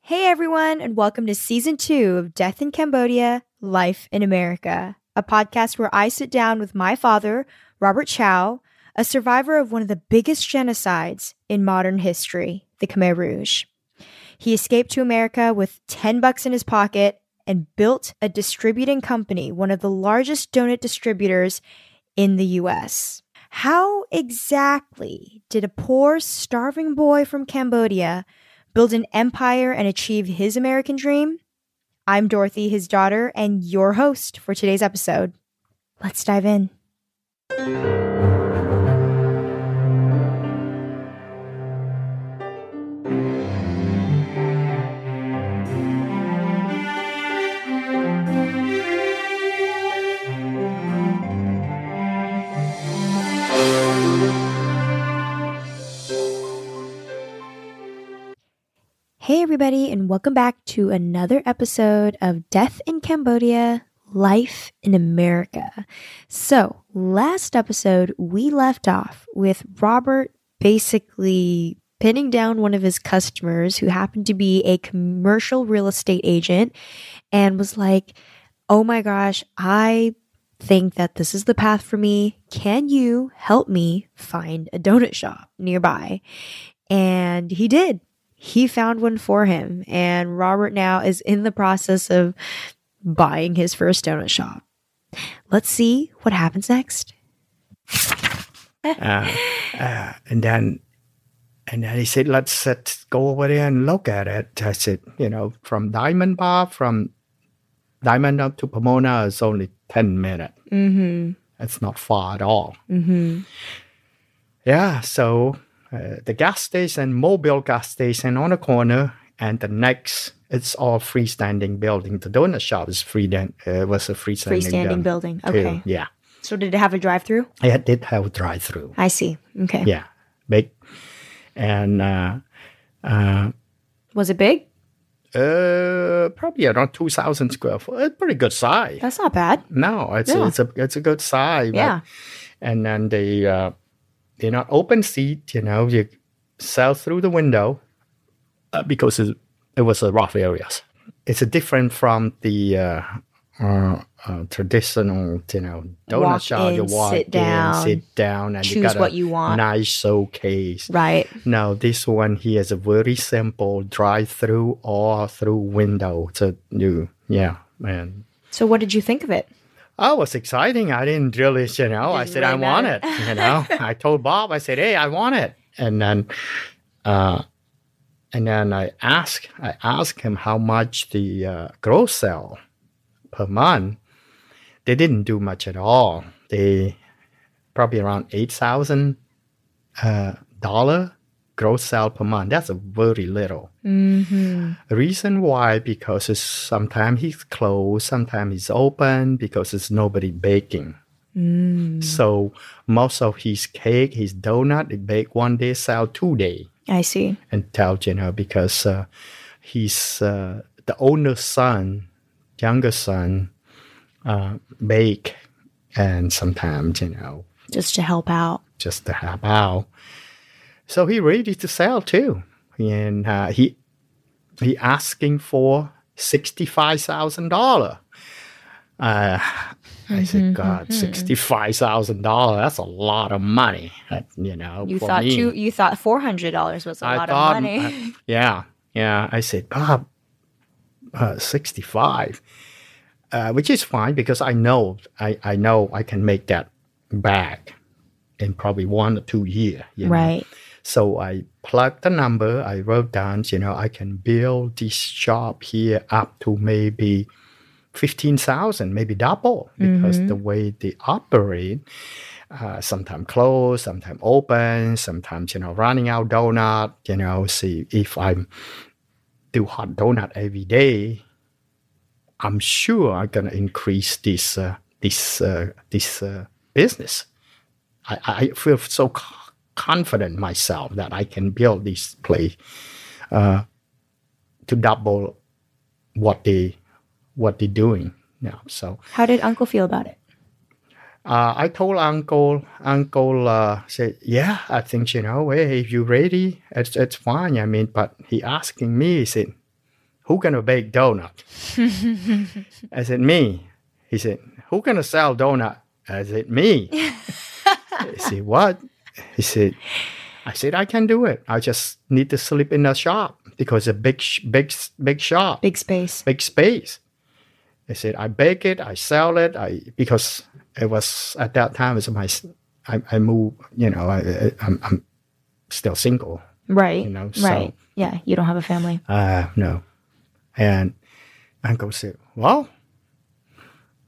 Hey everyone, and welcome to season 2 of Death in Cambodia, Life in America, a podcast where I sit down with my father, Robert Chow, a survivor of one of the biggest genocides in modern history, the Khmer Rouge. He escaped to America with $10 in his pocket and built a distributing company, one of the largest donut distributors in the US. How exactly did a poor, starving boy from Cambodia build an empire and achieve his American dream? I'm Dorothy, his daughter, and your host for today's episode. Let's dive in. Hey everybody, and welcome back to another episode of Death in Cambodia, Life in America. So, last episode, we left off with Robert basically pinning down one of his customers who happened to be a commercial real estate agent and was like, oh my gosh, I think that this is the path for me. Can you help me find a donut shop nearby? And he did. He found one for him, and Robert now is in the process of buying his first donut shop. Let's see what happens next. And then he said, let's go over there and look at it. I said, from Diamond Bar, from Diamond up to Pomona is only 10 minutes. Mm-hmm. It's not far at all. Mm-hmm. Yeah, so the gas station, mobile gas station on the corner, and the next, it's all freestanding building. The donut shop is was a freestanding building. Okay. Too. Yeah. So did it have a drive-through? It did have a drive-through. I see. Okay. Yeah, big. And was it big? Probably around 2,000 square foot. It's pretty good size. That's not bad. No, it's a good size. Yeah. And then they're not open seat, you sell through the window because it was a rough areas. It's different from the traditional, donut shop. You walk sit down, and choose you got what you want. Nice showcase. Right. Now, this one here is a very simple drive-through or through window. So man. So what did you think of it? Oh, it was exciting. I didn't really, I said, I want it, I told Bob, I said, hey, I want it. And then I asked him how much the gross sale per month. They didn't do much at all. They probably around $8,000 gross sale per month. That's a very little. Mm-hmm. The reason why, because sometimes he's closed, sometimes he's open, because there's nobody baking. Mm. So most of his cake, his donut, they bake one day, sell 2 days. I see. And because he's the owner's son, younger son, bake, and sometimes, just to help out. So he ready to sell too, and he asking for $65,000. I said, God, $65,000. That's a lot of money. You thought you thought $400 was a lot of money. Yeah. I said, Bob, 65, which is fine because I know I can make that back in probably 1 or 2 years. Right. So I plugged the number. I wrote down, I can build this shop here up to maybe 15,000, maybe double, because the way they operate, sometimes close, sometimes open, sometimes, running out donut, see if I do hot donut every day, I'm sure I'm going to increase this business. I feel so confident myself that I can build this place to double what they're doing now. So how did Uncle feel about it? I told Uncle said, yeah, I think, hey, if you're ready, it's fine. But he asking me, he said, who gonna bake donut? I said, me. He said, who gonna sell donut? I said, me. He said, what? He said, I said, I can do it. I just need to sleep in a shop because a big shop. Big space. Big space. I said, I bake it, I sell it. Because it was, at that time, I moved, I'm still single. Right. So, right. Yeah. You don't have a family. No. And Uncle said, well,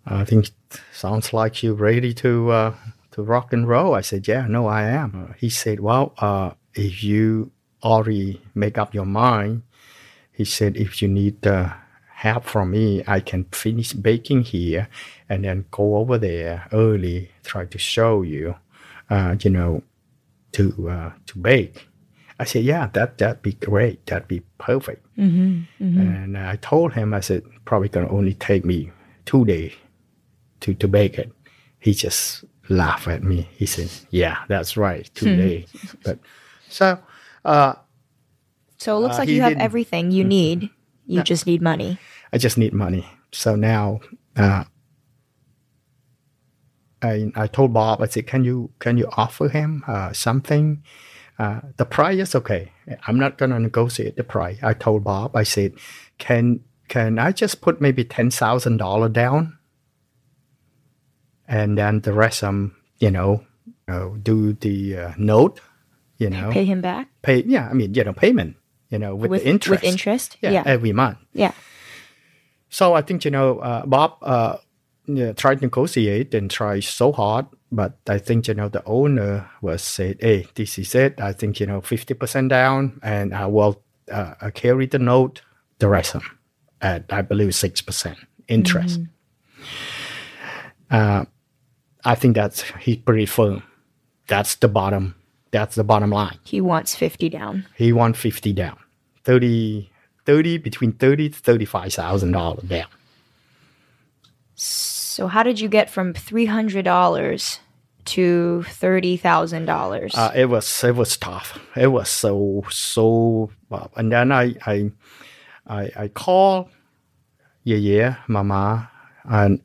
I think sounds like you're ready to rock and roll. I said, yeah, no, I am. He said, well, if you already make up your mind, he said, if you need help from me, I can finish baking here and then go over there early, try to show you, to bake. I said, yeah, that'd be great. That'd be perfect. And I told him, I said, probably going to only take me 2 days to bake it. He just laughed at me. He said, yeah, that's right, 2 days. But so it looks like you have everything you need. You just need money. I just need money. So now I told Bob, I said, can you offer him something? The price is okay. I'm not going to negotiate the price. I told Bob, I said, can I just put maybe $10,000 down? And then the rest, do the note, Pay him back? Payment, with the interest. With interest? Yeah, every month. Yeah. So I think, Bob tried to negotiate and tried so hard. But I think, the owner was said, hey, this is it. I think, 50% down, and I will carry the note, the rest at, I believe, 6% interest. I think he's pretty firm. That's the bottom line. He wants 50 down. He wants 50 down. Between $30,000 to $35,000 down. So how did you get from $300 to $30,000? It was tough. It was so and then I called Mama, and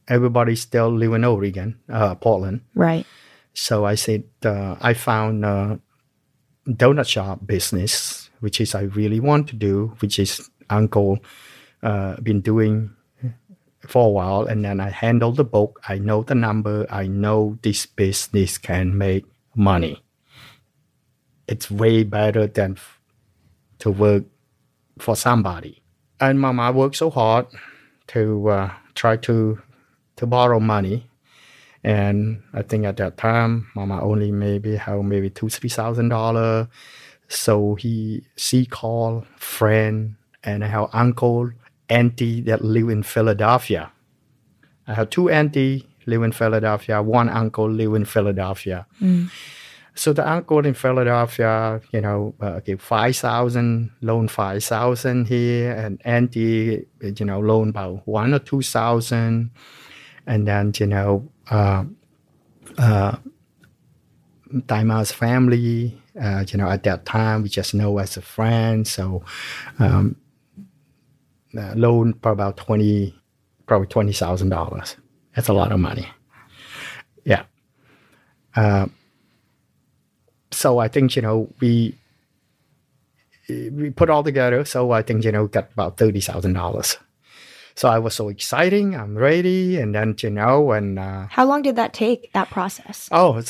everybody's still living in Oregon, Portland. Right. So I said, I found a donut shop business, which is I really want to do, which is Uncle been doing for a while. And then I handle the book. I know the number. I know this business can make money. It's way better than to work for somebody. And Mama worked so hard to try to borrow money. And I think at that time, Mama only maybe $2,000-$3,000. So she called friend and I have uncle, auntie that live in Philadelphia. I have two auntie live in Philadelphia, one uncle live in Philadelphia. So the uncle in Philadelphia, give $5,000, loan $5,000 here, and auntie, loan about $1,000 or $2,000. And then, Daima's family, at that time, we just know as a friend. So, loan for about $20,000. That's a lot of money. Yeah. So I think, we put all together. So I think, got about $30,000. So I was so exciting. I'm ready. And then, How long did that take, that process? Oh,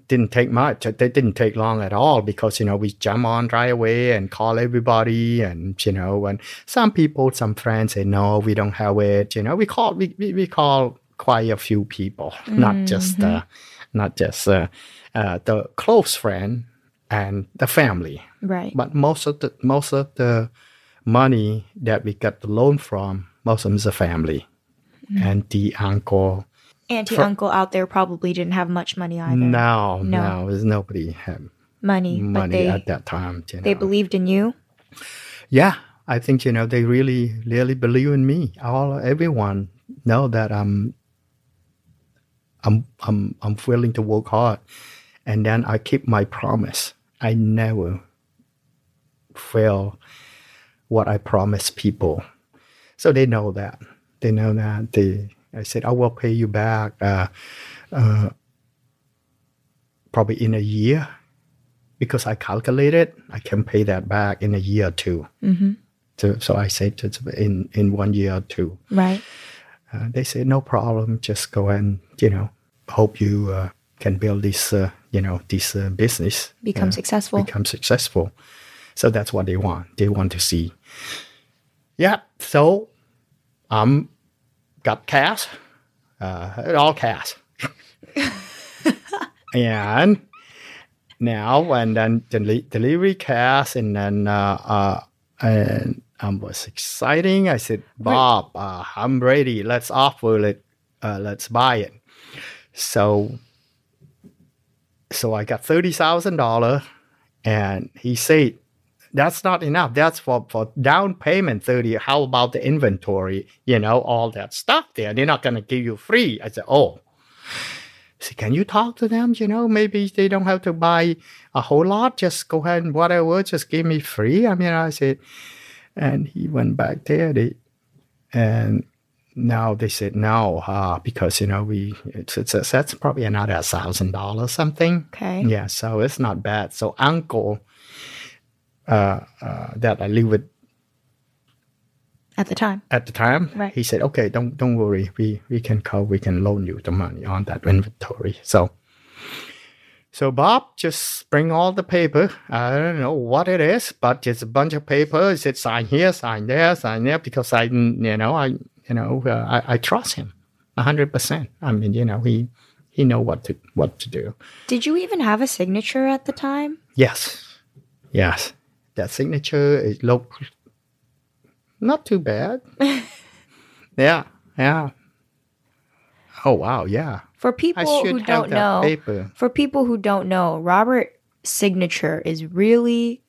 didn't take much. It didn't take long at all because, we jump on right away and call everybody. And, and some friends say, no, we don't have it. We call quite a few people, not just the close friend and the family. Right. But most of the money that we got the loan from, most of them is the family. Auntie, uncle. Uncle out there probably didn't have much money either. No, there's nobody had money at that time. They believed in you? Yeah, I think, they really, really believe in me. Everyone know that I'm willing to work hard. And then I keep my promise. I never fail what I promised people. So they know that. They know that. I said, I will pay you back probably in a year, because I calculated I can pay that back in a year or two. Mm-hmm. So I said in 1 year or two. Right. They said, no problem. Just go and, hope you can build this, this business. Become successful. Become successful. So that's what they want. They want to see. Yeah. So got cash, all cash. And now, and then delivery cash, and then and was exciting. I said, Bob, I'm ready. Let's offer it. Let's buy it. So I got $30,000, and he said, that's not enough. That's for down payment, 30. How about the inventory? All that stuff there. They're not going to give you free. I said, oh. I said, can you talk to them? Maybe they don't have to buy a whole lot. Just go ahead and whatever, just give me free. I said, and he went back there. And now they said no, because, that's probably another $1,000 something. Okay. Yeah, so it's not bad. So uncle that I live with at the time, right. He said, okay, don't worry. We can loan you the money on that inventory. So Bob just bring all the paper. I don't know what it is, but it's a bunch of paper. He said, sign here, sign there, because I trust him 100%. He know what to do. Did you even have a signature at the time? Yes. That signature is not too bad. Yeah. Oh wow, yeah. For people who don't know, Robert's signature is really,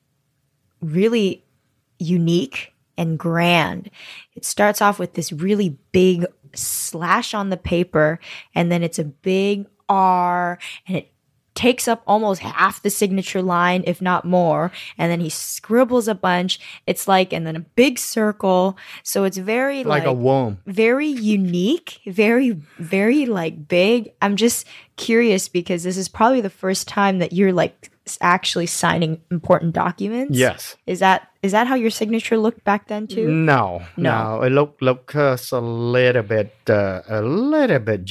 really unique and grand. It starts off with this really big slash on the paper, and then it's a big R, and it takes up almost half the signature line, if not more. And then he scribbles a bunch. It's and then a big circle. So it's very like a worm. Very unique, very, very big. I'm just curious because this is probably the first time that you're actually signing important documents. Yes. Is that how your signature looked back then too? No. It looked a little bit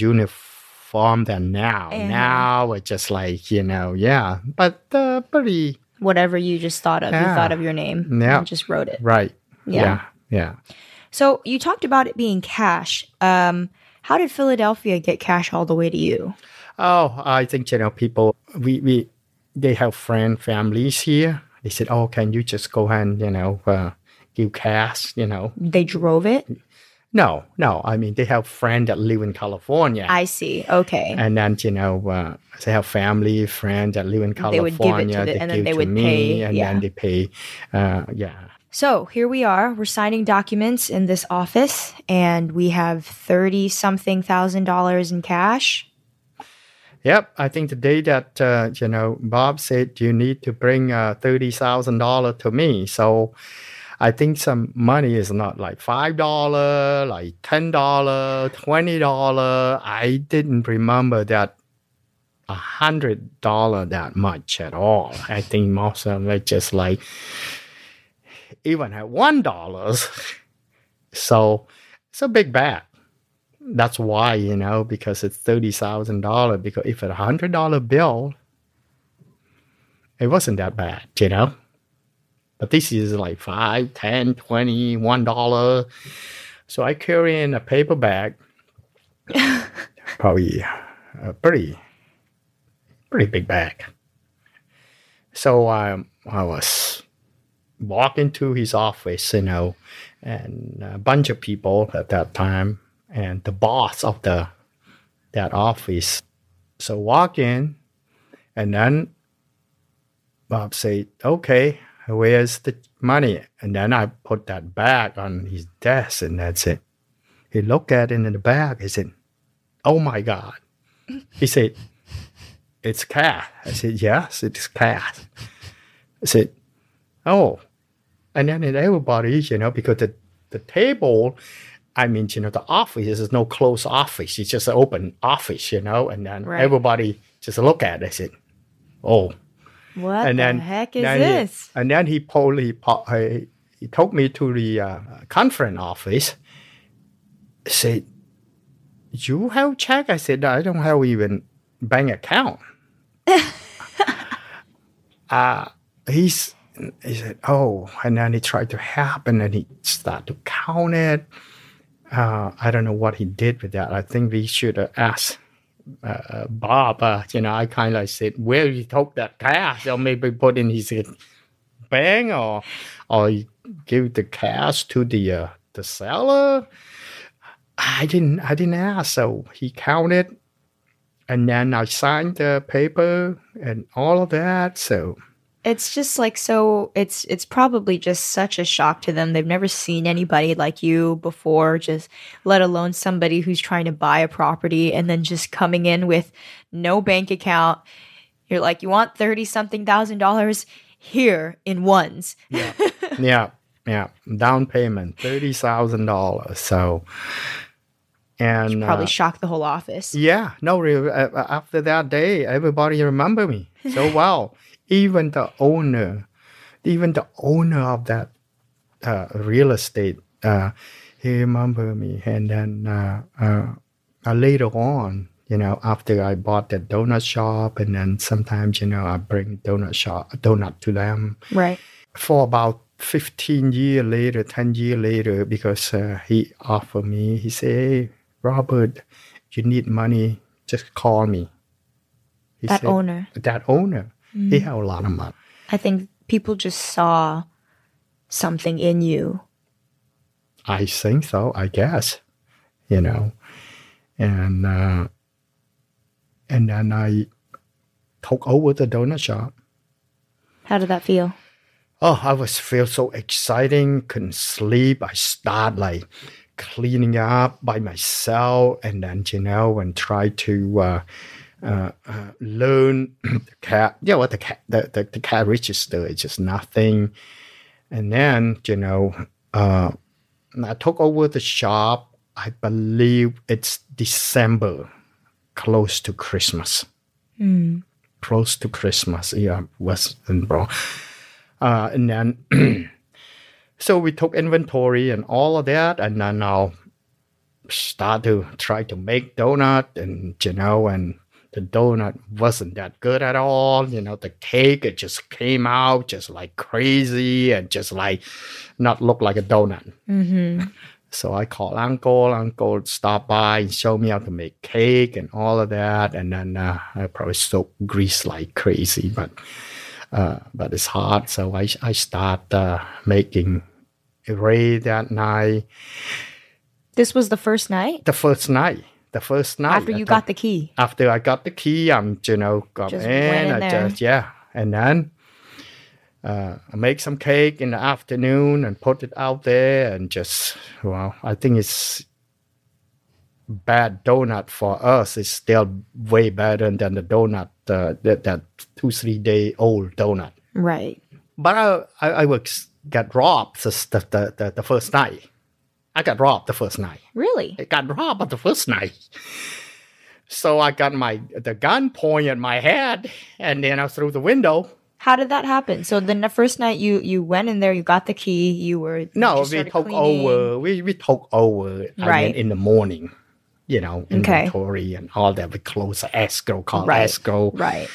uniform than now. Uh-huh. Now it's just yeah. But pretty. Whatever you just thought of. Yeah. You thought of your name. Yeah. And just wrote it. Right. Yeah. So you talked about it being cash. How did Philadelphia get cash all the way to you? Oh, I think, people, they have families here. They said, oh, can you just go and, give cash, They drove it? No. They have friends that live in California. I see. Okay. And then, they have family, friends that live in California. They would give it to and then they would pay. And then they pay. Yeah. So here we are. We're signing documents in this office, and we have $30,000 in cash. Yep, I think the day that Bob said you need to bring $30,000 to me, so I think some money is not like $5, like $10, $20. I didn't remember that $100 that much at all. I think most of it just even at $1. So it's a big bag. That's why, because it's $30,000. Because if it's $100 bill, it wasn't that bad, But this is like $5, $10, $20, $1. So I carry in a paper bag, probably a pretty big bag. So I was walking to his office, and a bunch of people at that time. And the boss of that office. So walk in, and then Bob said, okay, where's the money? And then I put that bag on his desk, and that's it. He looked at it in the bag. He said, oh my God. He said, it's cash. I said, yes, it's cash. I said, oh, And then everybody, because the table, I mean, the office is no closed office. It's just an open office, and then everybody just look at it and said, oh. What and the then, heck is this? And then he took me to the conference office. Said, you have check? I said, I don't have even bank account. He said, oh, and then he tried to help, and then he started to count it. I don't know what he did with that. I think we should have asked Bob. I kind of said, where he took that cash, or maybe put in his bank, or he give the cash to the seller. I didn't ask, so he counted, and then I signed the paper and all of that. So it's just like, so it's probably just such a shock to them. They've never seen anybody like you before, just let alone somebody who's trying to buy a property and then just coming in with no bank account. You're like, you want $30-something thousand here in ones. Yeah. Down payment, $30,000. So. And probably shocked the whole office. Yeah, no, really. After that day, everybody remember me so well. Even the owner of that real estate, he remember me. And then later on, after I bought that donut shop, and then sometimes, I bring donut to them. Right. For about 15 years later, 10 years later, because he offered me, he said, hey, Robert, you need money, just call me. That owner. He had a lot of money. I think people just saw something in you. I think so, I guess. And then I took over the donut shop. How did that feel? Oh, I feel so exciting, couldn't sleep. I start like cleaning up by myself, and then, and try to learn the cat. What the cat register is just nothing. And then, I took over the shop. I believe it's December, close to Christmas. Close to Christmas, yeah, Western bro. And then, so we took inventory and all of that, and then I'll start to try to make donut, and, and the donut wasn't that good at all. The cake, it just came out just like crazy and just like not look like a donut. Mm-hmm. So I called Uncle. Uncle stopped by and showed me how to make cake and all of that. And then I probably soaked grease like crazy, but it's hard. So I start making array that night. This was the first night? The first night. After you got the key? After I got the key, I'm, got just in. And then I make some cake in the afternoon and put it out there, and just, I think it's bad donut for us. It's still way better than the donut, that 2-3 day old donut. Right. But I would get robbed the first night. I got robbed the first night. Really? I got robbed the first night. So I got the gun pointed at my head, and then I threw the window. How did that happen? So the first night you went in there, you got the key, we took over. We took over. Right. I mean, in the morning, inventory and all that. We close the escrow, escrow. Right.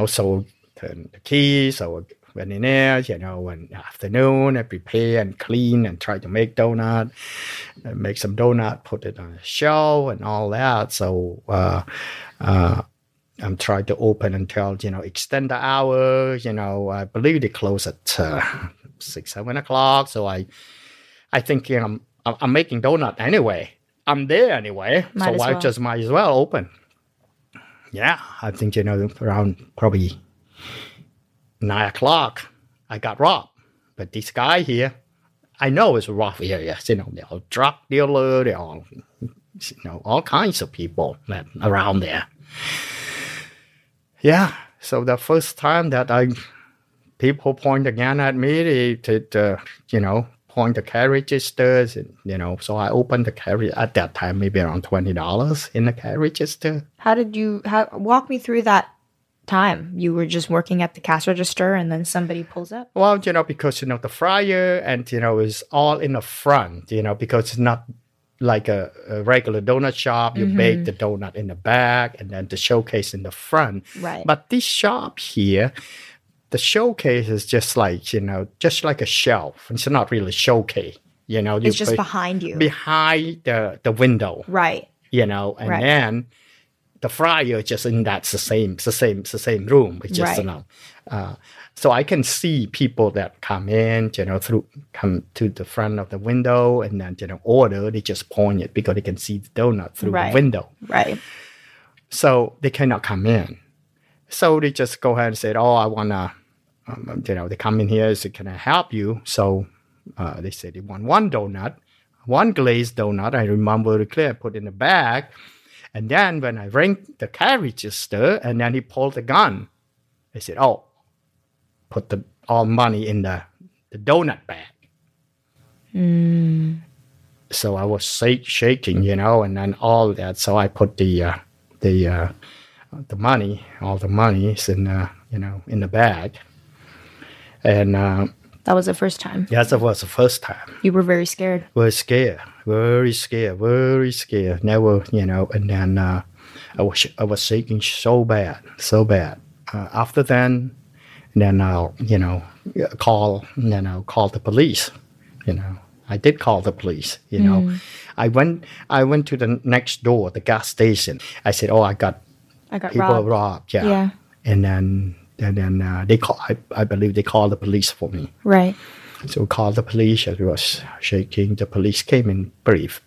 So turn the key. So I went in there, in the afternoon, I prepare and clean and try to make donut, make some donut, put it on a shelf and all that. So I'm trying to open until, extend the hour. I believe they close at 6-7 o'clock. So I think, I'm making donut anyway. I'm there anyway. I just might as well open. Yeah, I think, around probably 9 o'clock, I got robbed. But this guy here, I know it's a rough area. They're all drug dealer, they're all, all kinds of people around there. Yeah, so the first time that I people point a gun at me to point the cash registers, and so I opened the cash at that time, maybe around $20 in the cash register. Walk me through that time? You were just working at the cash register and then somebody pulls up? Well, because the fryer and is all in the front, because it's not like a regular donut shop. You bake the donut in the back and then the showcase in the front. Right. But this shop here, the showcase is just like a shelf. It's not really showcase. It's just behind you. Behind the window. Right. And then the fryer just in that's the same room. It's just so I can see people that come in, come to the front of the window and then order. They just point it because they can see the donut through the window. Right. So they cannot come in. So they just go ahead and say, "Oh, I wanna," they come in here. Say, "Can I help you?" So they said they want one donut, one glazed donut. I remember very clear. I put in the bag. And then when I rang the cash register, and then he pulled the gun, they said, "Oh, put all money in the donut bag." So I was shaking, and then all that. So I put the money, all the monies in the bag, and that was the first time. Yes, it was the first time. You were very scared. Very scared. Never, and then I was shaking so bad. After then I'll, call the police. I did call the police. I went to the next door, the gas station. I said, "Oh, I got people robbed." Yeah. And then they call. I believe they called the police for me. Right. So we called the police. I was shaking. The police came in brief,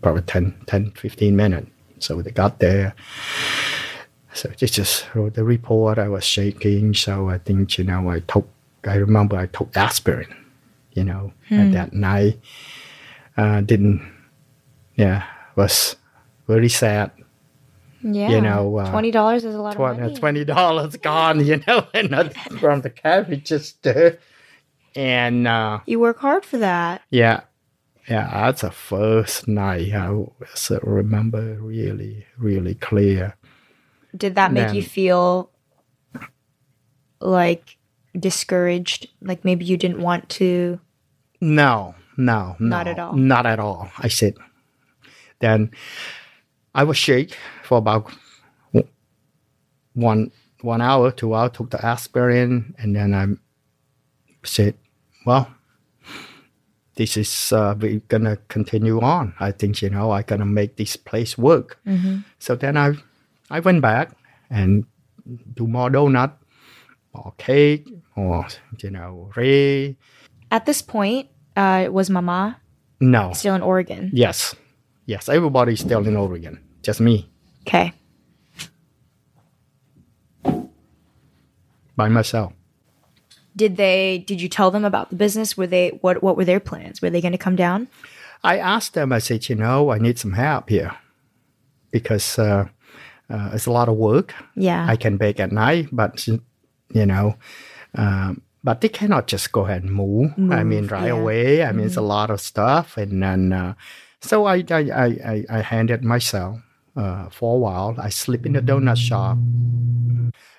probably 10, 15 minutes. So they got there. So they just wrote the report. I was shaking. So I think, I remember I took aspirin, at that night. Was very sad. Yeah. $20 is a lot of money. $20 gone, and nothing from the cash register. And you work hard for that. Yeah, that's the first night I remember really, really clear. Did that make you feel like discouraged? Like maybe you didn't want to? No. Not at all. Not at all. I said. Then I was shake for about 1 hour, 2 hours. Took the aspirin, and then I said, "Well, this is we're gonna continue on. I think I gonna make this place work." So then I went back and do more donut, more cake, or Ray. At this point, was Mama still in Oregon? Yes, everybody's still in Oregon. Just me. Okay. By myself. Did you tell them about the business? What were their plans? Were they going to come down? I asked them, I said, I need some help here because it's a lot of work. Yeah. I can bake at night, but, but they cannot just go ahead and move. Right away. It's a lot of stuff. And then, so I handed myself for a while. I sleep in the donut shop.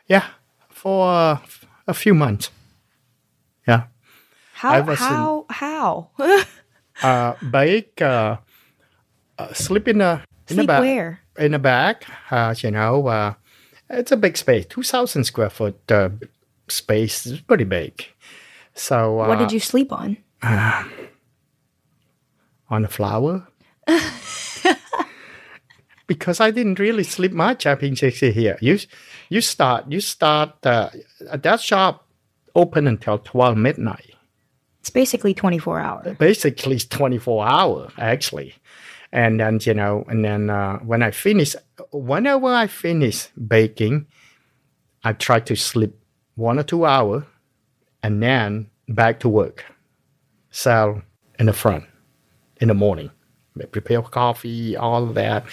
Yeah, for a few months. Yeah. How? Bake, sleep in the back. Where? In the back, it's a big space, 2,000 square foot space. It's pretty big. So what did you sleep on? On the floor. Because I didn't really sleep much. I've been here. You start. That shop open until 12 midnight. It's basically 24 hours. Basically, it's 24 hours actually. And then when I finish, whenever I finish baking, I try to sleep 1 or 2 hours, and then back to work. So in the front, in the morning, prepare coffee, all of that.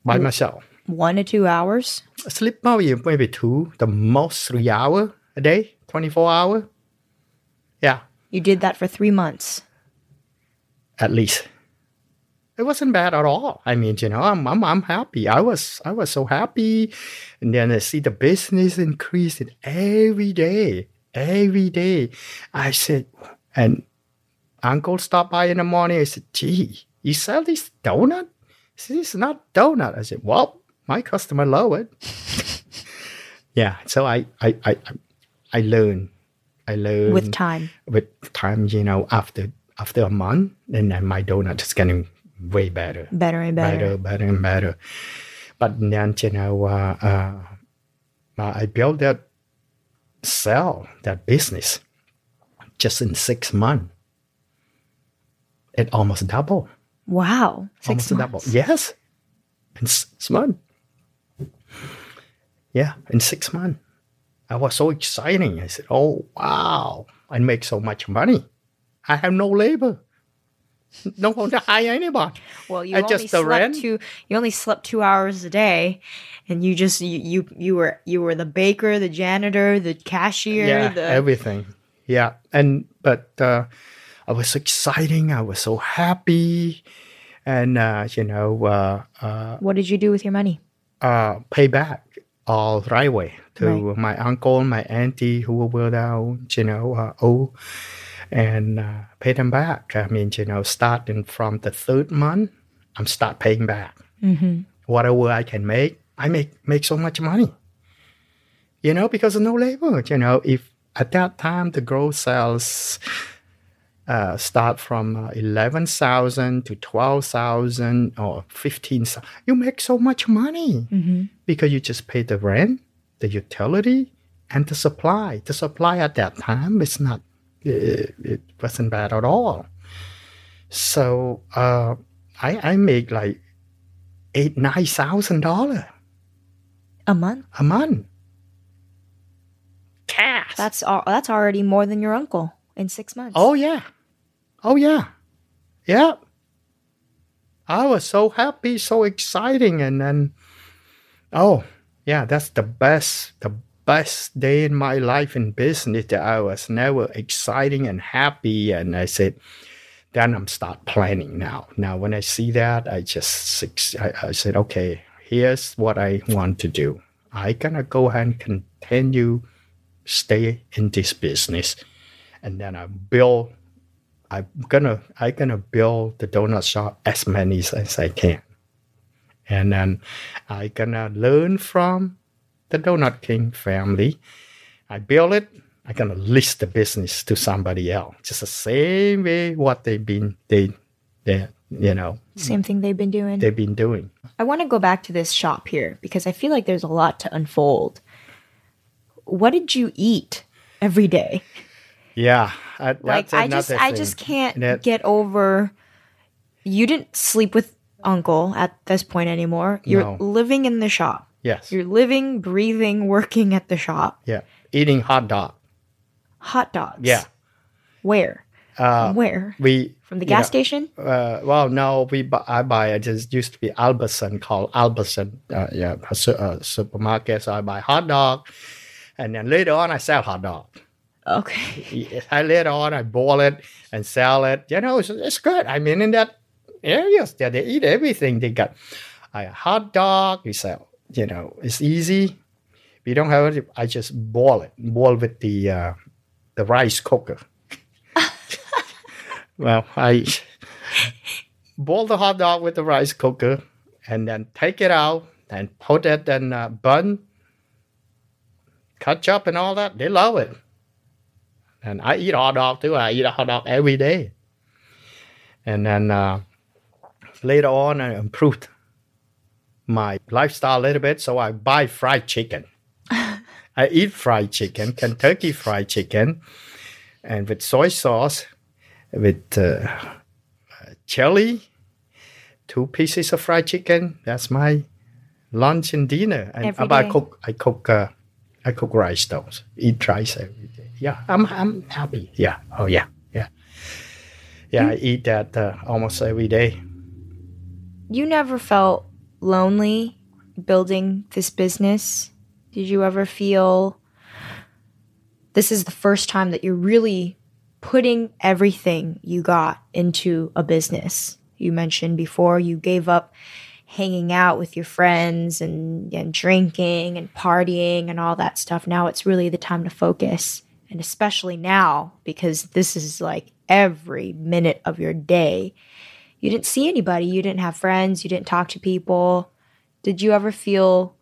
By myself. 1 to 2 hours? Sleep maybe 2, the most 3 hours a day, 24 hours. Yeah. You did that for 3 months. At least. It wasn't bad at all. I mean, I'm happy. I was so happy. And then I see the business increasing every day. Every day. I said, and Uncle stopped by in the morning. I said, gee, you sell this donut? He said, it's not donut. I said, well, my customer love it. Yeah. So I learned. With time. With time, after a month, and then my donut is getting way better. Better and better. Better and better. But then, I built that business just in 6 months. It almost doubled. Wow. 6 almost months. Double. Yes. In 6 months. Yeah, in 6 months. I was so exciting. I said, oh, wow. I make so much money. I have no labor. No one to hire anybody. Well, you only slept 2 hours a day, and you were the baker, the janitor, the cashier, everything. Yeah, but I was exciting. I was so happy, and what did you do with your money? Pay back all right away to my uncle, my auntie who were down, old. And pay them back. I mean, starting from the 3rd month, I'm start paying back. Mm-hmm. Whatever I can make, I make so much money. Because of no labor. If at that time the gross sales start from 11,000 to 12,000 or 15,000, you make so much money because you just pay the rent, the utility, and the supply. The supply at that time is not. It wasn't bad at all. So I make like $9,000 a month. A month. Cash. That's already more than your uncle in 6 months. Oh yeah. Yeah. I was so happy, so exciting, and then that's the best day in my life in business. That I was never exciting and happy, and I said, then I'm start planning now. Now when I see that, I said, okay, here's what I want to do. I gonna go ahead and continue stay in this business, and then I'm gonna build the donut shop as many as I can, and then I gonna learn from the Donut King family. I build it. I'm going to list the business to somebody else. Just the same way what same thing they've been doing. They've been doing. I want to go back to this shop here because I feel like there's a lot to unfold. What did you eat every day? Yeah. I just can't get over. You didn't sleep with Uncle at this point anymore. You're living in the shop. Yes. You're living, breathing, working at the shop. Yeah. Eating hot dog. Hot dogs? Yeah. Where? Where? From the gas station? Well, no. I buy, it just used to be Albertson, called Albertson. A supermarket. So I buy hot dog. And then later on, I sell hot dog. Okay. Later on, I boil it and sell it. It's good. I mean, in that areas, they eat everything. They got a hot dog. You sell. It's easy. If you don't have it, I just boil it. Boil with the rice cooker. Well, I boil the hot dog with the rice cooker and then take it out and put it in a bun, ketchup and all that. They love it. And I eat hot dog too. I eat a hot dog every day. And then later on, I improved my lifestyle a little bit, so I buy fried chicken. I eat fried chicken, Kentucky fried chicken, and with soy sauce, with chili, 2 pieces of fried chicken. That's my lunch and dinner. And I cook rice though. Eat rice every day. Yeah, I'm happy. Yeah. Oh yeah. I eat that almost every day. You never felt lonely building this business, did you ever feel this is the first time that you're really putting everything you got into a business? You mentioned before you gave up hanging out with your friends and drinking and partying and all that stuff. Now it's really the time to focus. And especially now, because this is like every minute of your day. You didn't see anybody. You didn't have friends. You didn't talk to people. Did you ever feel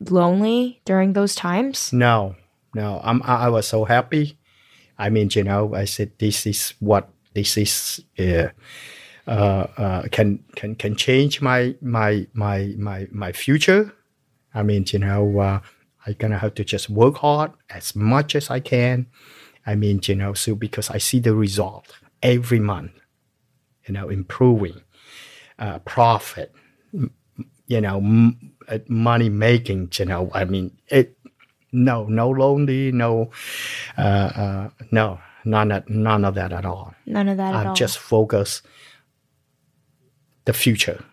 lonely during those times? No. I was so happy. I mean, I said this is can change my future. I mean, I'm gonna have to just work hard as much as I can. I mean, so because I see the result every month, improving, profit, money making. I mean, no lonely, no, none of that at all. None of that at all. I'm just focused the future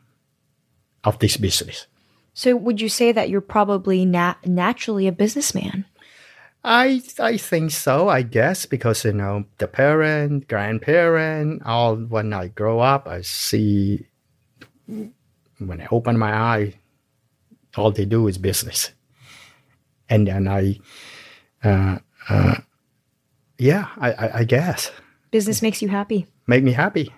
of this business. So would you say that you're probably naturally a businessman? I think so, I guess, because, the parent, grandparent, all when I grow up, I see, when I open my eye, all they do is business. And then I guess. Business makes you happy. Make me happy.